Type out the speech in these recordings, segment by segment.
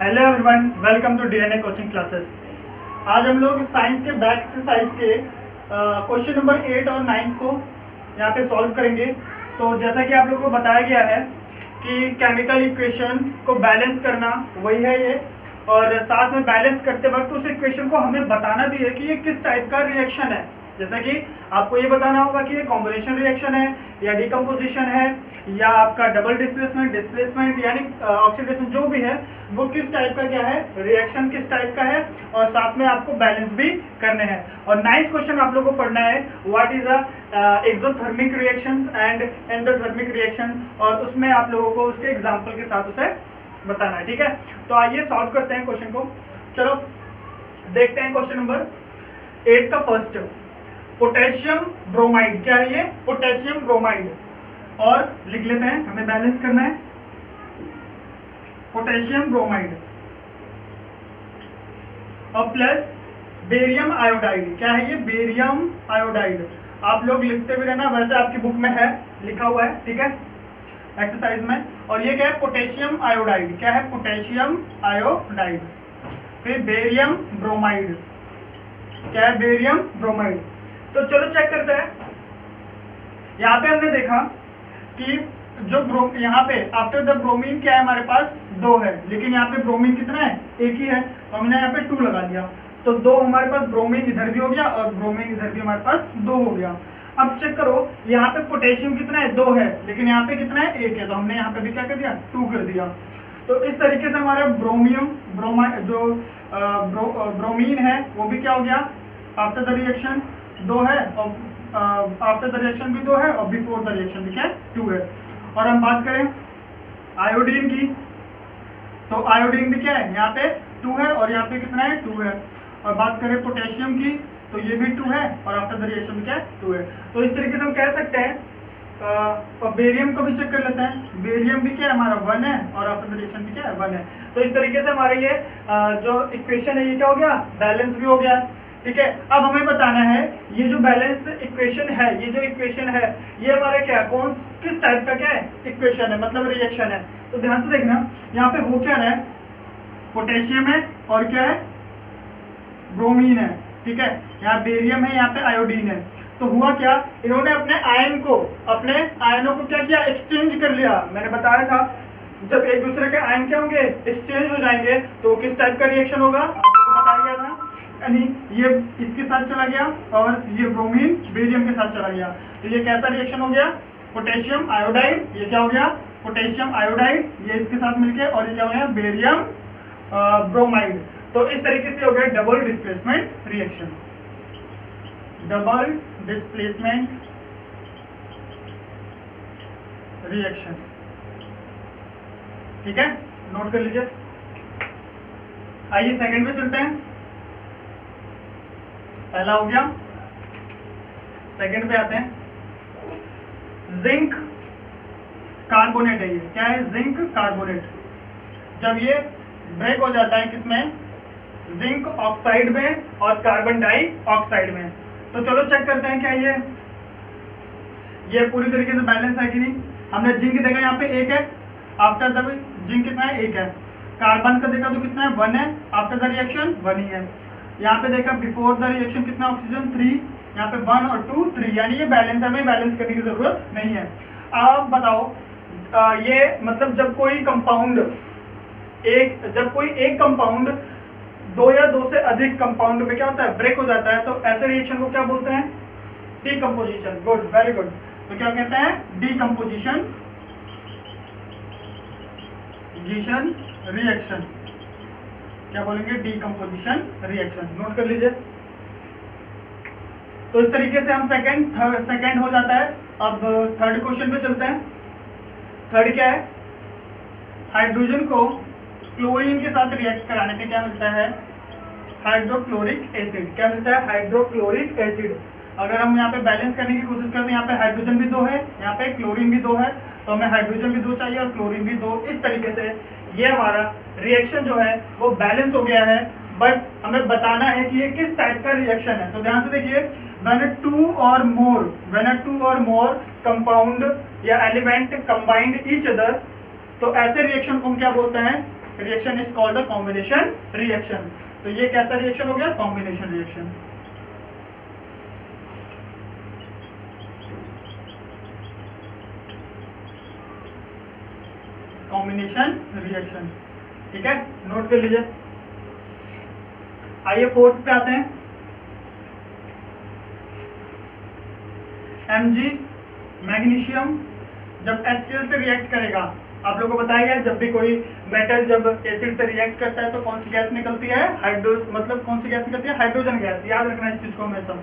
Hello everyone, welcome to DNA coaching classes. आज हम लोग साइंस के बैक एक्सरसाइज के क्वेश्चन नंबर 8 और 9 को यहाँ पे सॉल्व करेंगे। तो जैसा कि आप लोगों को बताया गया है कि केमिकल इक्वेशन को बैलेंस करना वही है ये, और साथ में बैलेंस करते वक्त उस इक्वेशन को हमें बताना भी है कि ये किस टाइप का रिएक्शन है। जैसा कि आपको ये बताना होगा कि ये कॉम्बिनेशन रिएक्शन है या डिकम्पोजिशन है या आपका डबल डिस्प्लेसमेंट यानी ऑक्सीडेशन, जो भी है वो किस टाइप का क्या है, रिएक्शन किस टाइप का है, और साथ में आपको बैलेंस भी करने हैं। और 9th क्वेश्चन आप लोगों को पढ़ना है, what is exothermic reactions and endothermic reaction, और उसमें आप लोगों को उसके एग्जाम्पल के साथ उसे बताना है। ठीक है, तो आइए सॉल्व करते हैं क्वेश्चन को। चलो देखते हैं क्वेश्चन नंबर 8 का फर्स्ट, पोटेशियम ब्रोमाइड। क्या है ये? Potassium bromide. और लिख लेते हैं, हमें बैलेंस करना है। पोटेशियम ब्रोमाइड और प्लस बेरियम आयोडाइड। क्या है ये? Barium iodide. आप लोग लिखते भी रहना, वैसे आपकी बुक में है, लिखा हुआ है, ठीक है, एक्सरसाइज में। और ये क्या है? Potassium iodide. क्या है? Potassium iodide. फिर बेरियम ब्रोमाइड। क्या है? Barium bromide. तो चलो चेक करते हैं। यहाँ पे हमने देखा कि जो यहाँ पे आफ्टर द ब्रोमीन क्या है, हमारे पास 2 है, लेकिन यहाँ पे ब्रोमीन कितना है? 1 ही है, तो हमने यहाँ पे 2 लगा दिया, तो 2 हमारे पास, ब्रोमीन इधर भी हो गया और ब्रोमीन इधर भी हमारे पास 2 हो गया। अब चेक करो, यहाँ पे पोटेशियम कितना है? 2 है, लेकिन यहाँ पे कितना है? 1 है, तो हमने यहाँ पे भी क्या कर दिया? 2 कर दिया। तो इस तरीके से हमारा ब्रोमीन है वो भी क्या हो गया? आफ्टर द रिएक्शन 2 है, और आफ्टर द रिएक्शन भी 2 है, और बिफोर द रिएक्शन भी क्या है? 2 है। और हम बात करें आयोडीन की, तो आयोडीन भी क्या है? यहाँ पे 2 है, और यहाँ पे कितना है? 2 है। और बात करें पोटेशियम की, तो ये भी 2 है, और आफ्टर द रिएक्शन भी क्या है? 2 है। तो इस तरीके से हम कह सकते हैं। और बेरियम को भी चेक कर लेते हैं। बेरियम भी क्या है? हमारा 1 है, और आफ्टर द रिएक्शन भी क्या है? 1 है। तो इस तरीके से हमारा ये जो इक्वेशन है ये क्या हो गया? बैलेंस भी हो गया। ठीक है, अब हमें बताना है ये जो बैलेंस इक्वेशन है, ये जो इक्वेशन है ये हमारा क्या है, किस टाइप का क्या है इक्वेशन है, मतलब रिएक्शन है। तो ध्यान से देखना, यहाँ पे हो क्या रहा है? पोटेशियम है और क्या है? ब्रोमीन है। ठीक है, यहाँ बेरियम है, यहाँ पे आयोडीन है। तो हुआ क्या, इन्होंने अपने आयनों को क्या किया? एक्सचेंज कर लिया। मैंने बताया था जब एक दूसरे के आयन क्या होंगे? एक्सचेंज हो जाएंगे, तो किस टाइप का रिएक्शन होगा आपको बताया गया था। यानी ये इसके साथ चला गया और ये ब्रोमीन बेरियम के साथ चला गया, तो ये कैसा रिएक्शन हो गया? Potassium iodide. ये क्या हो गया? Potassium iodide. ये इसके साथ मिलके, और ये क्या हो गया? Barium bromide. तो इस तरीके से हो गया double displacement reaction. Double displacement reaction. ठीक है, नोट कर लीजिए। आइए सेकंड पे चलते हैं। पहला हो गया, सेकंड पे आते हैं। जिंक कार्बोनेट है ये। क्या है? Zinc carbonate. जब ये ब्रेक हो जाता है किसमें? जिंक ऑक्साइड में और कार्बन डाइऑक्साइड में। तो चलो चेक करते हैं क्या ये पूरी तरीके से बैलेंस है कि नहीं। हमने जिंक देखा यहाँ पे 1 है, आफ्टर द जिंक कितना है? 1 है। कार्बन का देखा तो कितना है? 1 है, आफ्टर द रिएक्शन 1 ही है। यहाँ पे देखा बिफोर द रिएक्शन कितना? ऑक्सीजन 3, यहाँ पे 1 और 2 3, यानी ये बैलेंस है, हमें बैलेंस करने की जरूरत नहीं है। अब बताओ, ये मतलब जब कोई एक कंपाउंड 2 या 2 से अधिक कंपाउंड में क्या होता है? ब्रेक हो जाता है, तो ऐसे रिएक्शन को क्या बोलते हैं? डीकंपोजिशन। Good, very good. तो क्या कहते हैं? Decomposition reaction. क्या बोलेंगे? Decomposition reaction. नोट कर लीजिए। तो इस तरीके से हम सेकंड हो जाता है। अब थर्ड क्वेश्चन पे चलते हैं। थर्ड क्या है? हाइड्रोजन को क्लोरीन के साथ रिएक्ट कराने पे क्या मिलता है? Hydrochloric acid. क्या मिलता है? Hydrochloric acid. अगर हम यहाँ पे बैलेंस करने की कोशिश करते हैं, यहाँ पे हाइड्रोजन भी 2 है, यहाँ पे क्लोरीन भी 2 है, तो हमें हाइड्रोजन भी 2 चाहिए और क्लोरीन भी 2। इस तरीके से ये हमारा रिएक्शन जो है वो बैलेंस हो गया है, बट हमें बताना है कि ये किस टाइप का रिएक्शन है। तो ध्यान से देखिए, when two or more compound या एलिमेंट कंबाइंड ईच अदर, तो ऐसे रिएक्शन को हम क्या बोलते हैं? Reaction is called a combination reaction. तो ये कैसा रिएक्शन हो गया? Combination reaction. कॉम्बिनेशन रिएक्शन, ठीक है, नोट कर लीजिए। आइए फोर्थ पे आते हैं। Mg मैग्नीशियम जब HCl से रिएक्ट करेगा, आप लोगों को बताया गया जब भी कोई मेटल जब एसिड से रिएक्ट करता है तो कौन सी गैस निकलती है? मतलब कौन सी गैस निकलती है? Hydrogen gas. याद रखना इस चीज को हमेशा,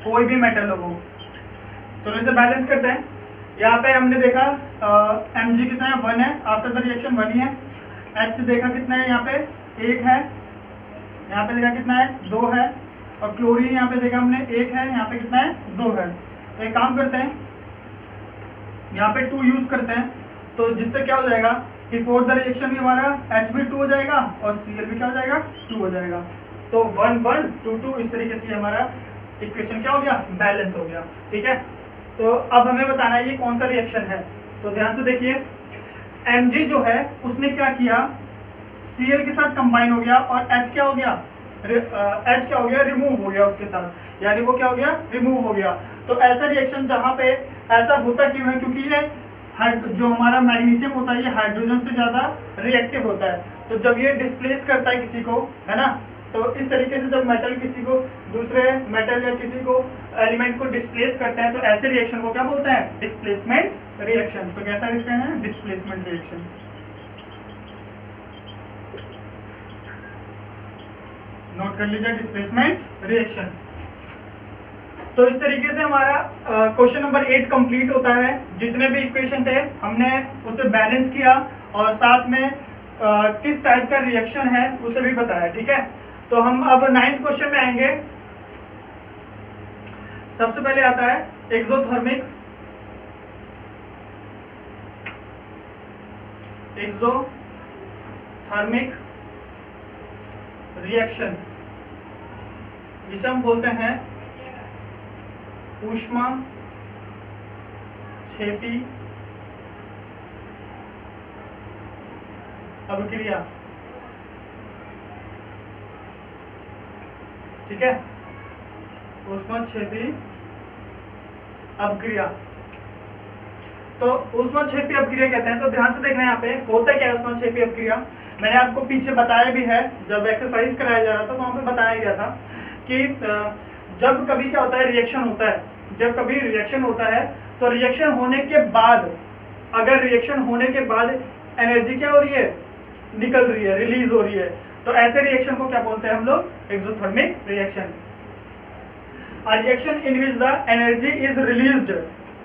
कोई भी मेटल हो। तो इसे बैलेंस करते हैं। यहाँ पे हमने देखा Mg कितना है? 1 है, आफ्टर द रिएक्शन 1 ही है। H देखा कितना है? यहाँ पे 1 है, यहाँ पे देखा कितना है? 2 है, और क्लोरीन यहाँ पे देखा हमने 1 है, यहाँ पे कितना है? 2 है। तो एक काम करते हैं, यहाँ पे 2 यूज करते हैं, तो जिससे क्या हो जाएगा कि फोर्थ द रिएक्शन भी हमारा H भी 2 हो जाएगा और Cl भी क्या हो जाएगा? 2 हो जाएगा। तो 1 1 2 2 इस तरीके से हमारा इक्वेशन क्या हो गया? बैलेंस हो गया, ठीक है। तो अब हमें बताना है ये कौन सा रिएक्शन है। तो ध्यान से देखिए, Mg जो है उसने क्या किया? Cl के साथ कंबाइन हो गया और H क्या हो गया? H क्या हो गया? रिमूव हो गया उसके साथ, यानी वो क्या हो गया? रिमूव हो गया। तो ऐसा रिएक्शन जहां पे ऐसा होता क्यों है? क्योंकि ये जो हमारा मैग्नीशियम होता है ये हाइड्रोजन से ज्यादा रिएक्टिव होता है। तो जब ये डिस्प्लेस करता है किसी को, है ना, तो इस तरीके से जब मेटल किसी को दूसरे मेटल या किसी को एलिमेंट को डिस्प्लेस करते हैं तो ऐसे रिएक्शन को क्या बोलते हैं? Displacement reaction. तो कैसा रिएक्शन है? Displacement reaction. नोट कर लीजिए, डिस्प्लेसमेंट रिएक्शन। तो इस तरीके से हमारा क्वेश्चन नंबर 8 कंप्लीट होता है। जितने भी इक्वेशन थे हमने उसे बैलेंस किया और साथ में किस टाइप का रिएक्शन है उसे भी बताया, ठीक है। तो हम अब 9th क्वेश्चन में आएंगे। सबसे पहले आता है एक्सोथर्मिक रिएक्शन, जिसे हम बोलते हैं ऊष्मा क्षेपी अभिक्रिया, ठीक है, ऊष्मा क्षेपी अभिक्रिया। तो ऊष्मा क्षेपी अभिक्रिया कहते हैं। तो ध्यान से देखना, यहाँ पे होता क्या है ऊष्मा क्षेपी अभिक्रिया। मैंने आपको पीछे बताया भी है, जब एक्सरसाइज कराया जा रहा था वहां पे बताया गया था कि जब कभी क्या होता है, रिएक्शन होता है, जब कभी रिएक्शन होता है तो रिएक्शन होने के बाद, अगर रिएक्शन होने के बाद एनर्जी क्या हो रही है? निकल रही है, रिलीज हो रही है, तो ऐसे रिएक्शन को क्या बोलते हैं हम लोग? Exothermic reaction. A reaction in which the energy is released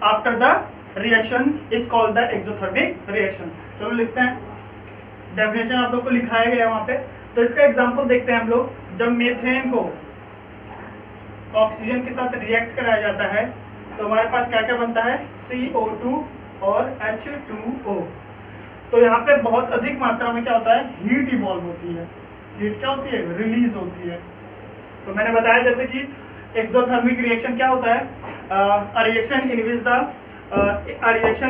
after the reaction is called the exothermic reaction। चलो लिखते हैं, डेफिनेशन आप लोग को लिखाया गया है वहां पे। तो इसका एग्जांपल देखते हैं हम लोग। जब मीथेन को ऑक्सीजन के साथ रिएक्ट कराया जाता है तो हमारे पास क्या क्या बनता है? CO2 और H2O। तो यहाँ पे बहुत अधिक मात्रा में क्या होता है? हीट इवॉल्व होती है। हीट क्या होती है? रिलीज होती है। तो मैंने बताया जैसे कि एक्सोथर्मिक रिएक्शन क्या होता है? a reaction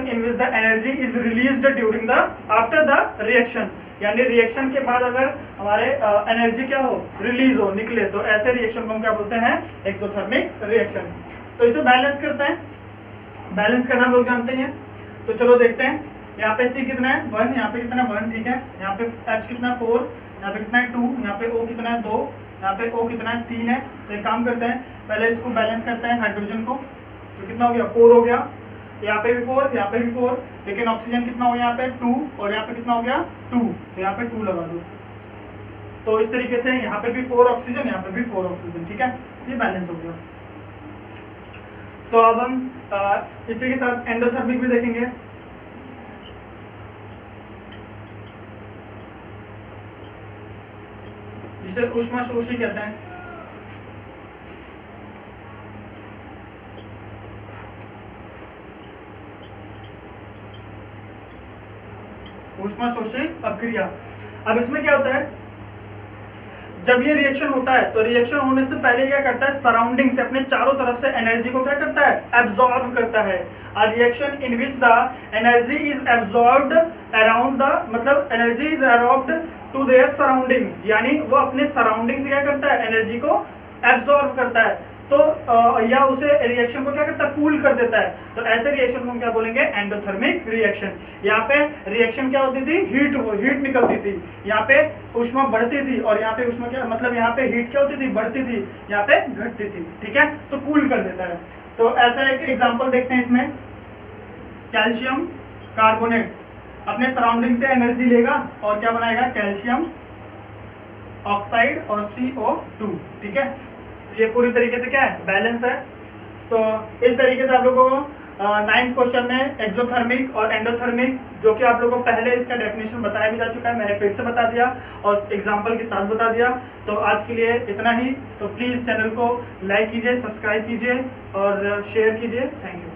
in which the energy is released during the after the reaction, यानी रिएक्शन के बाद अगर हमारे एनर्जी क्या हो? रिलीज हो, निकले, तो ऐसे रिएक्शन को हम क्या बोलते हैं? Exothermic reaction. तो इसे बैलेंस करते हैं। बैलेंस करना हम लोग जानते हैं, तो चलो देखते हैं। यहाँ पे C कितना है? 1, यहाँ पे कितना है? 1, ठीक है। यहाँ पे H कितना है? 4, यहाँ पे कितना है? 2, यहाँ पे O कितना है? 2, यहाँ पे O कितना है? 3 है। तो एक काम करते हैं, पहले इसको बैलेंस करते हैं हाइड्रोजन को। तो कितना हो गया? 4 हो गया। यहाँ पे भी 4, यहाँ पे भी 4, लेकिन ऑक्सीजन कितना हो गया? यहाँ पे 2, और यहाँ पे कितना हो गया? 2, तो यहाँ पे 2 लगा दो। तो इस तरीके से यहाँ पे भी 4 ऑक्सीजन, यहाँ पे भी 4 ऑक्सीजन, ठीक है, ये बैलेंस हो गया। तो अब हम इसी के साथ एंडोथर्मिक भी देखेंगे। जिसे ऊष्मा शोषी कहते हैं। ऊष्मा शोषी अभिक्रिया। अब इसमें क्या होता है? जब ये रिएक्शन होता है तो रिएक्शन होने से पहले क्या करता है? सराउंडिंग से, अपने चारों तरफ से एनर्जी को क्या करता है? एब्जॉर्ब करता है। A reaction in which the energy is absorbed around the, मतलब energy is around to their surrounding, यानी वो अपने सराउंडिंग से क्या करता है, एनर्जी को एब्जॉर्ब करता है, तो या उसे रिएक्शन को क्या करता है, कूल कर देता है। तो ऐसे रिएक्शन को हम क्या बोलेंगे, एंडोथर्मिक रिएक्शन। यहाँ पे रिएक्शन क्या होती थी, हीट निकलती थी, यहाँ पे ऊष्मा बढ़ती थी, और यहाँ पे ऊष्मा क्या, मतलब यहाँ पे हीट क्या होती थी, बढ़ती थी, यहाँ पे घटती थी, ठीक है, तो कूल कर देता है। तो ऐसा एक एग्जाम्पल देखते हैं इसमें, कैल्शियम कार्बोनेट अपने सराउंडिंग से एनर्जी लेगा और क्या बनाएगा, कैल्शियम ऑक्साइड और CO2, ठीक है। ये पूरी तरीके से क्या है, बैलेंस है। तो इस तरीके से आप लोगों को 9th क्वेश्चन में एक्सोथर्मिक और एंडोथर्मिक, जो कि आप लोगों को पहले इसका डेफिनेशन बताया भी जा चुका है, मैंने फिर से बता दिया और एग्जांपल के साथ बता दिया। तो आज के लिए इतना ही। तो प्लीज़ चैनल को लाइक कीजिए, सब्सक्राइब कीजिए और शेयर कीजिए। Thank you.